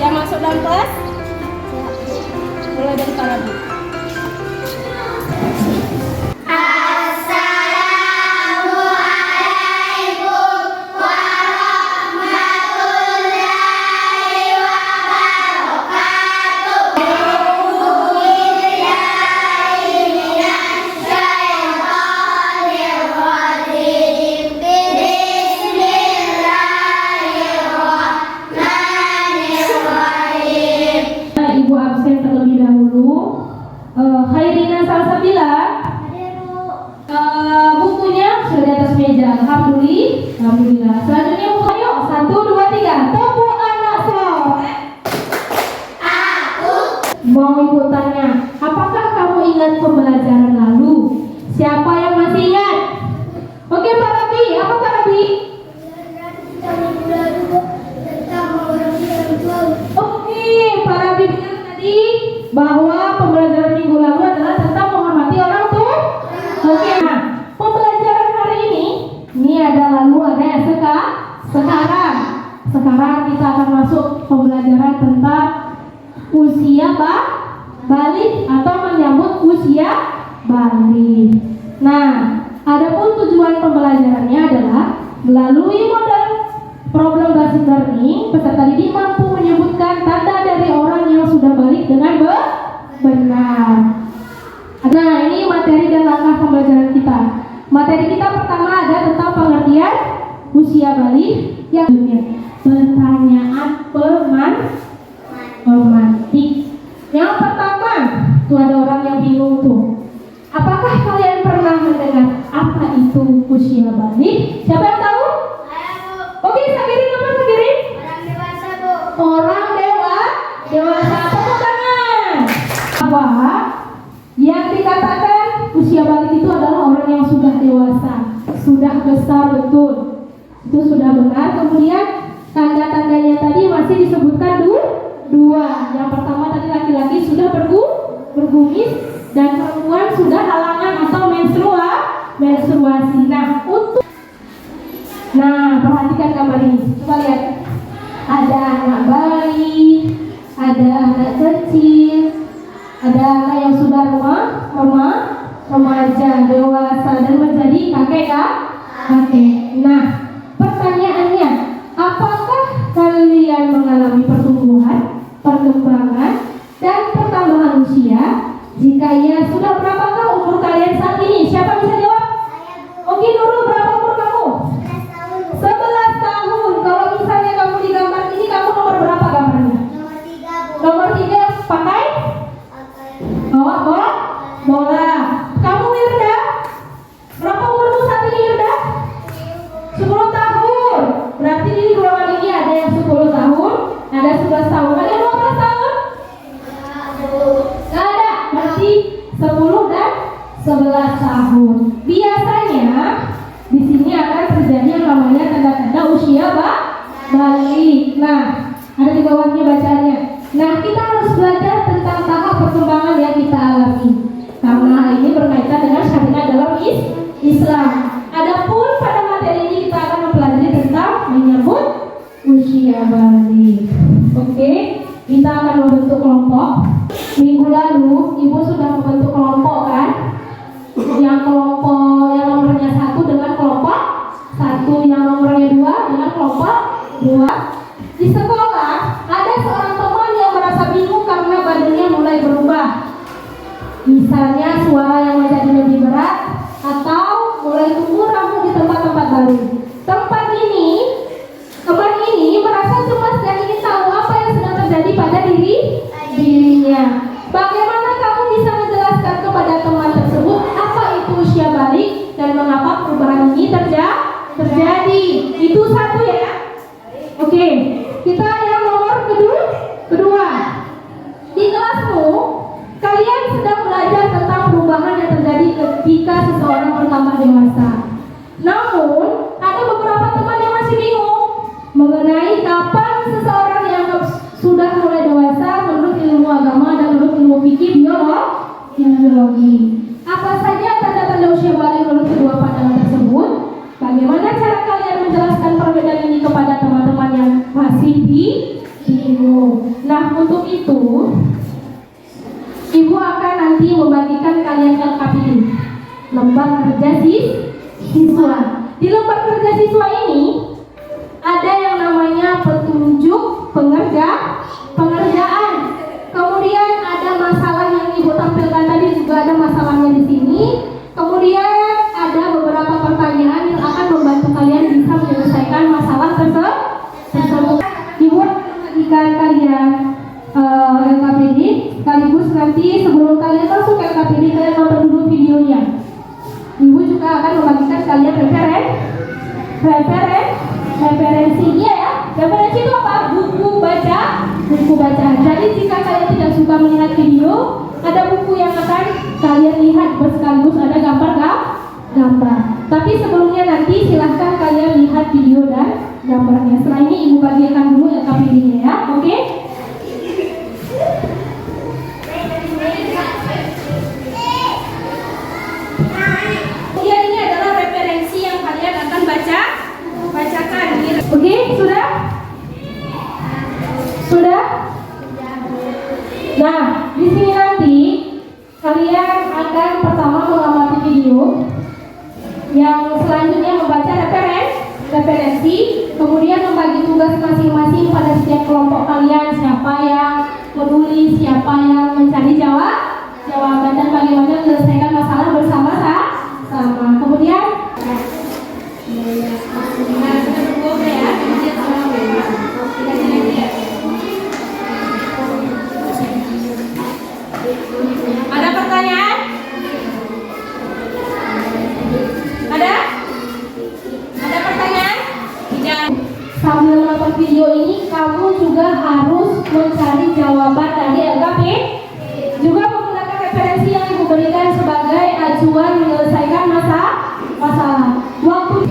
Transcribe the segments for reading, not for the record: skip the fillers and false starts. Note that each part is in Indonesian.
Siap masuk dalam kelas? Mulai dari Farabi. Ibu absen terlebih dahulu. Khairina Salsabila. Bukunya sudah di atas meja. Alhamdulillah. Selanjutnya buku yuk. 1, 2, 3. Tepuk anak soleh. Mau ibu tanya, apakah kamu ingat pembelajaran lalu? Siapa yang masih ingat? Oke Pak Rabi, apa Pak Rabi? Oke, Pak Rabi bilang tadi bahwa pembelajaran minggu lalu adalah tentang menghormati orang tua. Oke, nah pembelajaran hari ini ada lalu, ada yang sekarang. Sekarang kita akan masuk pembelajaran tentang usia balik atau menyambut usia balik. Nah, adapun tujuan pembelajarannya adalah melalui model problem basic learning, peserta didik mampu menyebutkan tanda dari orang yang sudah balik dengan benar. Nah, ini materi dan langkah pembelajaran kita. Materi kita pertama ada tentang pengertian usia balik yang pertanyaan romantik. Yang pertama, tuh ada orang yang bingung tuh. Apakah kalian pernah mendengar apa itu usia balik? Siapa yang tahu? Oke, Sagirin apa Sagirin? Orang dewasa, Bu. Orang dewasa. Tepuk tangan. Bahwa yang dikatakan usia balik itu adalah orang yang sudah dewasa, sudah besar, betul. Itu sudah benar. Kemudian tanda-tandanya tadi masih disebutkan dua. Yang pertama tadi laki-laki sudah bergumis dan perempuan sudah halangan atau menstruasi. Nah, perhatikan gambar ini. Coba lihat. Ada anak bayi, ada anak kecil, ada anak yang sudah remaja, dewasa dan menjadi kakek. Nah, pertanyaannya, apakah kalian mengalami pertumbuhan, perkembangan, dan pertambahan usia? Jika iya, sudah berapakah umur kalian saat ini? Siapa bisa jawab? Oke, Nurul, berapa umur kamu? 11 tahun. Kalau misalnya kamu di gambar ini, kamu nomor berapa gambarnya? Nomor 3, pakai? Bola. Kamu Wirda? Berapa umurmu saat ini Wirda? 10 tahun. Berarti di ruangan ini ada yang 10 tahun, ada 11 tahun, ada 12 tahun? Gak ada. Berarti 10 dan 11 tahun. Biasanya di sini akan terjadi yang namanya tanda-tanda usia balik. Nah, ada di bawahnya bacaannya. Nah, kita harus belajar tentang tahap perkembangan yang kita alami. Karena hal ini berkaitan dengan syariat dalam Islam. Adapun pada materi ini kita akan mempelajari tentang menyebut usia balik. Oke, kita akan membentuk kelompok. Minggu lalu Ibu sudah membentuk kelompok kan? Yang kelompok yang nomornya 1 dengan kelompok 1, yang nomornya 2 dengan kelompok 2. Di sekolah ada seorang teman yang merasa bingung karena badannya mulai berubah. Misalnya suara yang menjadi lebih berat atau mulai tumbuh rambut di tempat-tempat baru. Teman ini merasa cemas dan ingin tahu apa yang sedang terjadi pada dirinya. Bagaimana kamu bisa menjelaskan kepada teman tersebut apa itu usia balik dan mengapa perubahan ini terjadi? Itu 1 ya. Oke, kita yang nomor kedua. Di kelasmu, kalian sedang belajar tentang perubahan yang terjadi ketika seseorang bertambah dewasa. Namun, ada beberapa teman yang masih bingung mengenai kapan seseorang yang sudah mulai dewasa menurut ilmu agama dan menurut ilmu fikih biologi. Apa saja tanda-tanda usia balik menurut kedua pandangan tersebut? Bagaimana cara kalian menjelaskan perbedaan ini kepada teman-teman yang masih di video. Nah, untuk itu Ibu akan nanti membagikan kalian LKPD, lembar kerja siswa. Di lembar kerja siswa ini ada yang namanya petunjuk pengerjaan. Kemudian ada masalah yang Ibu tampilkan tadi, juga ada masalahnya di sini. Kemudian ada beberapa pertanyaan yang akan membantu kalian bisa menyelesaikan masalah tersebut. Ibu membagikan kalian LKPD, sekaligus nanti sebelum kalian masuk ke LKPD kalian nonton dulu videonya. Ibu juga akan membagikan kalian referensinya ya. Referensi itu apa? Buku baca. Jadi jika kalian tidak suka melihat video, ada buku yang akan kalian lihat bersekaligus ada gambar. Tapi sebelumnya nanti silahkan kalian lihat video dan gambarnya. Setelah ini Ibu bagikan dulu LKPD-nya ya, oke? Ini adalah referensi yang kalian akan bacakan. Oke, sudah? Nah, di sini nanti kalian akan pertama mengamati video, yang selanjutnya membaca referensi, kemudian membagi tugas masing-masing pada setiap kelompok kalian, siapa yang menulis, siapa yang mencari jawaban, dan bagaimana menyelesaikan masalah bersama-sama. Kemudian ada pertanyaan? Ada pertanyaan? Tidak. Sambil menonton video ini kamu juga harus mencari jawaban dari LKP, juga menggunakan referensi yang Ibu berikan sebagai acuan menyelesaikan masalah. Waktu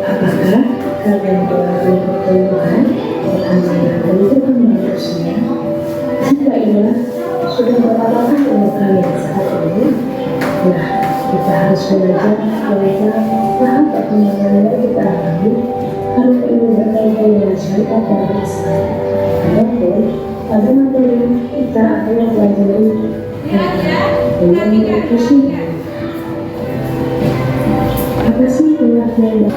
apakah kalian telah berpeluang amanah dari Tuhan manusia? Jika iya, sudah berapa lama umur kalian saat ini? Nah, kita harus belajar bagaimana tahap perkembangan yang kita alami karena ini berkaitan dengan syariat dan Islam. Adapun pada materi kita akan mempelajari dengan mengikuti apa sih pengertian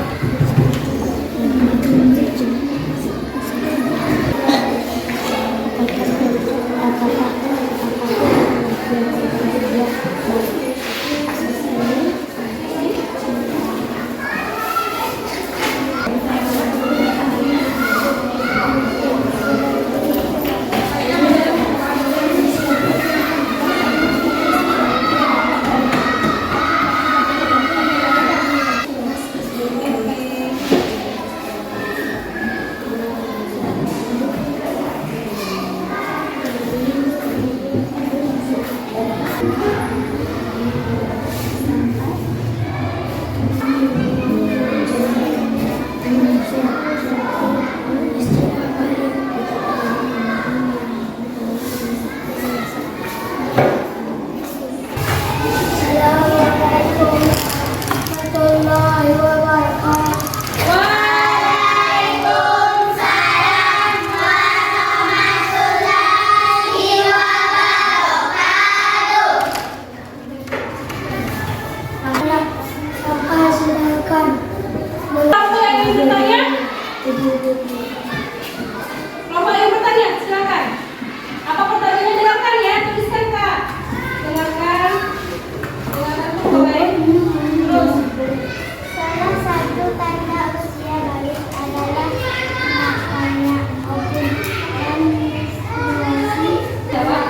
Kelompok yang bertanya, silakan. Apa pertanyaannya? Dengarkan ya, tuliskan Kak. Dengarkan baik. Terus. Salah satu tanda usia bayi adalah makanya open dan menstruasi. Jawab.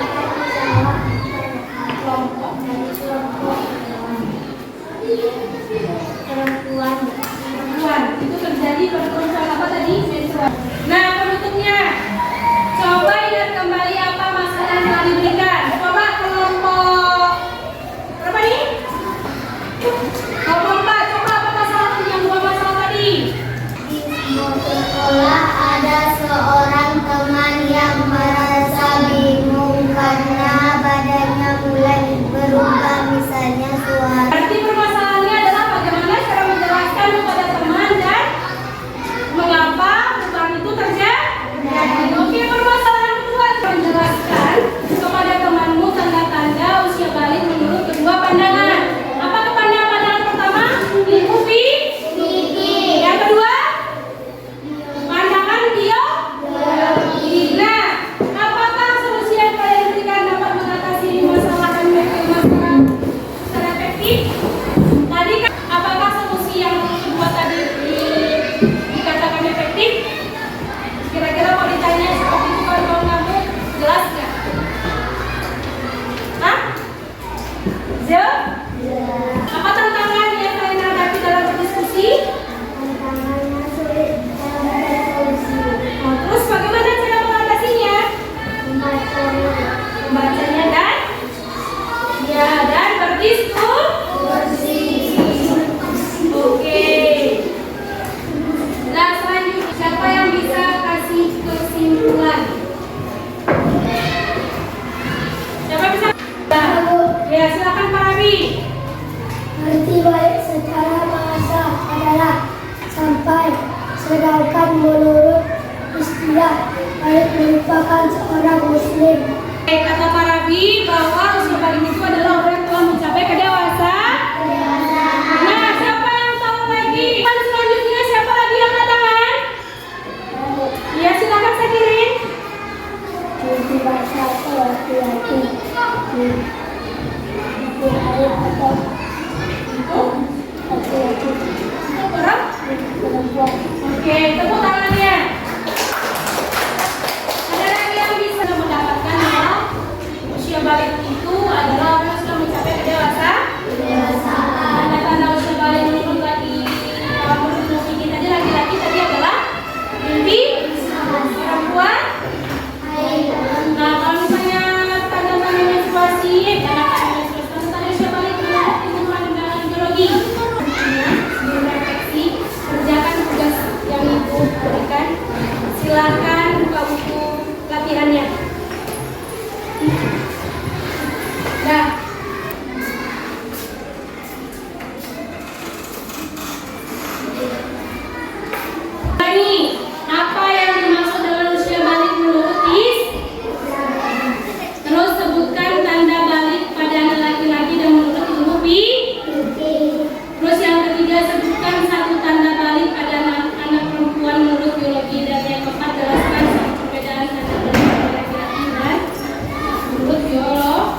Kelompok perempuan. Itu terjadi pada perempuan apa tadi? Nah, penutupnya. Coba ingat kembali apa masalah yang telah diberikan. Coba kelompok berapa nih? Kelompok 4. Coba apa masalah yang dua masalah tadi? Di semua sekolah menurut istilah balik merupakan seorang muslim. Kata Pak Rabi bahwa usia balik itu adalah orang yang telah mencapai kedewasaan. Nah, siapa yang tahu lagi? Selanjutnya siapa lagi yang angkat tangan? Ya, silakan Sakirin. Bahasa laki-laki laki-laki perempuan. Oke, tepuk tangannya. Ada lagi yang bisa mendapatkan bahwa usia balik itu adalah orang yang sudah mencapai kedewasaan. Tanda-tanda usia balik menurut menurut kita tadi laki-laki tadi adalah mimpi, perempuan. Nah, kalau misalnya tanda-tanda menstruasi, tanda-tanda usia balik menurut ilmuwan dan biologi. Refleksi, kerjakan tugas yang ibu berikan. Silakan buka buku latihannya. Nah, ini apa yang dimaksud dengan usia balik menurut Is? Terus sebutkan tanda balik pada anak laki-laki dan menurut ilmu Bi. Terus yang ketiga sebutkan satu tanda balik pada anak perempuan menurut biologi, dan yang keempat jelaskan satu perbedaan tanda balik pada laki-laki dan menurut biologi.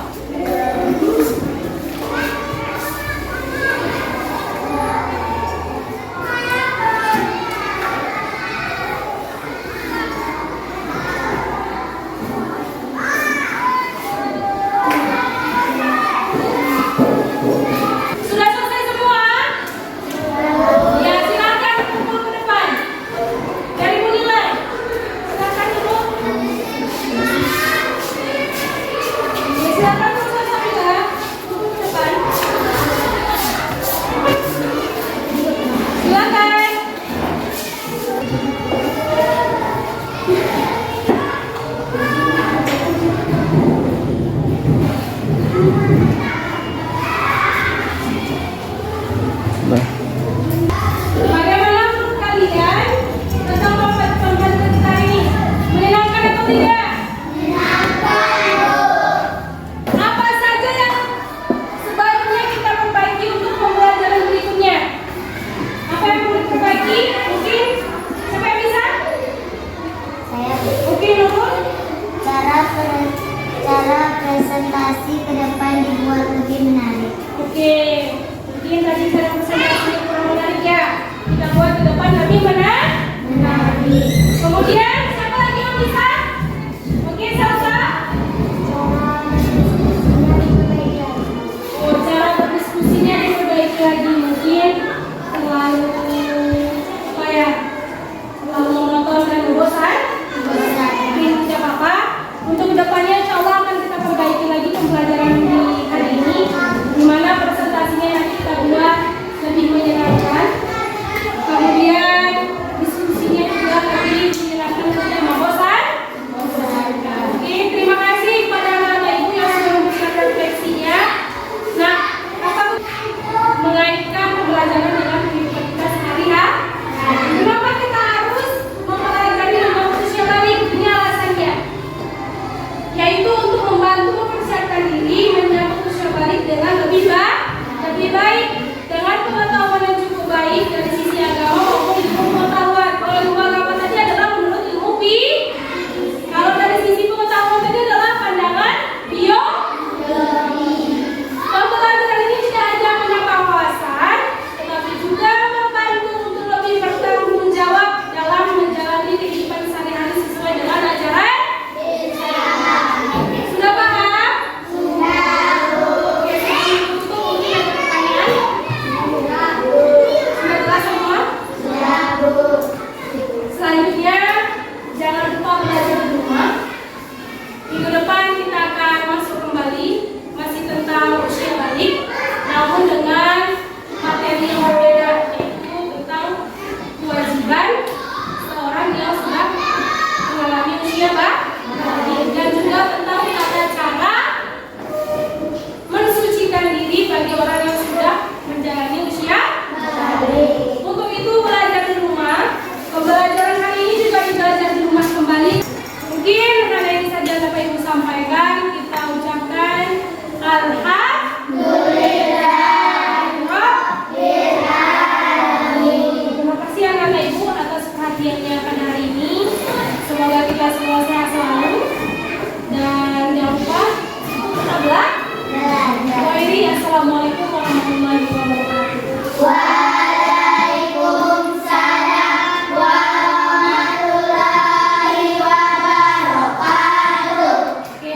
Sudah selesai semua? Ya, silakan kumpul ke depan. Dari Munila. Silakan dulu. Ya, silakan kumpul Sabila. Kumpul ke depan. Silakan. Bagaimana menurut kalian tentang pembelajaran kita ini? Menyenangkan atau tidak? Apa saja yang sebaiknya kita perbaiki untuk pembelajaran berikutnya? Apa yang perlu diperbaiki? Mungkin siapa yang bisa? Saya Oke, Nurul. cara presentasi ke depan dibuat lebih menarik. Oke, mungkin tadi cara presentasi kurang menarik ya. Kita buat ke depan lebih menarik. Kemudian siapa lagi yang bisa? Oke, Salsa. Oh, cara berdiskusinya diperbaiki lagi, mungkin terlalu apa ya? Terlalu monoton dan bosan. Mungkin tidak apa-apa. Untuk kedepannya insya Allah akan kita perbaiki lagi pembelajaran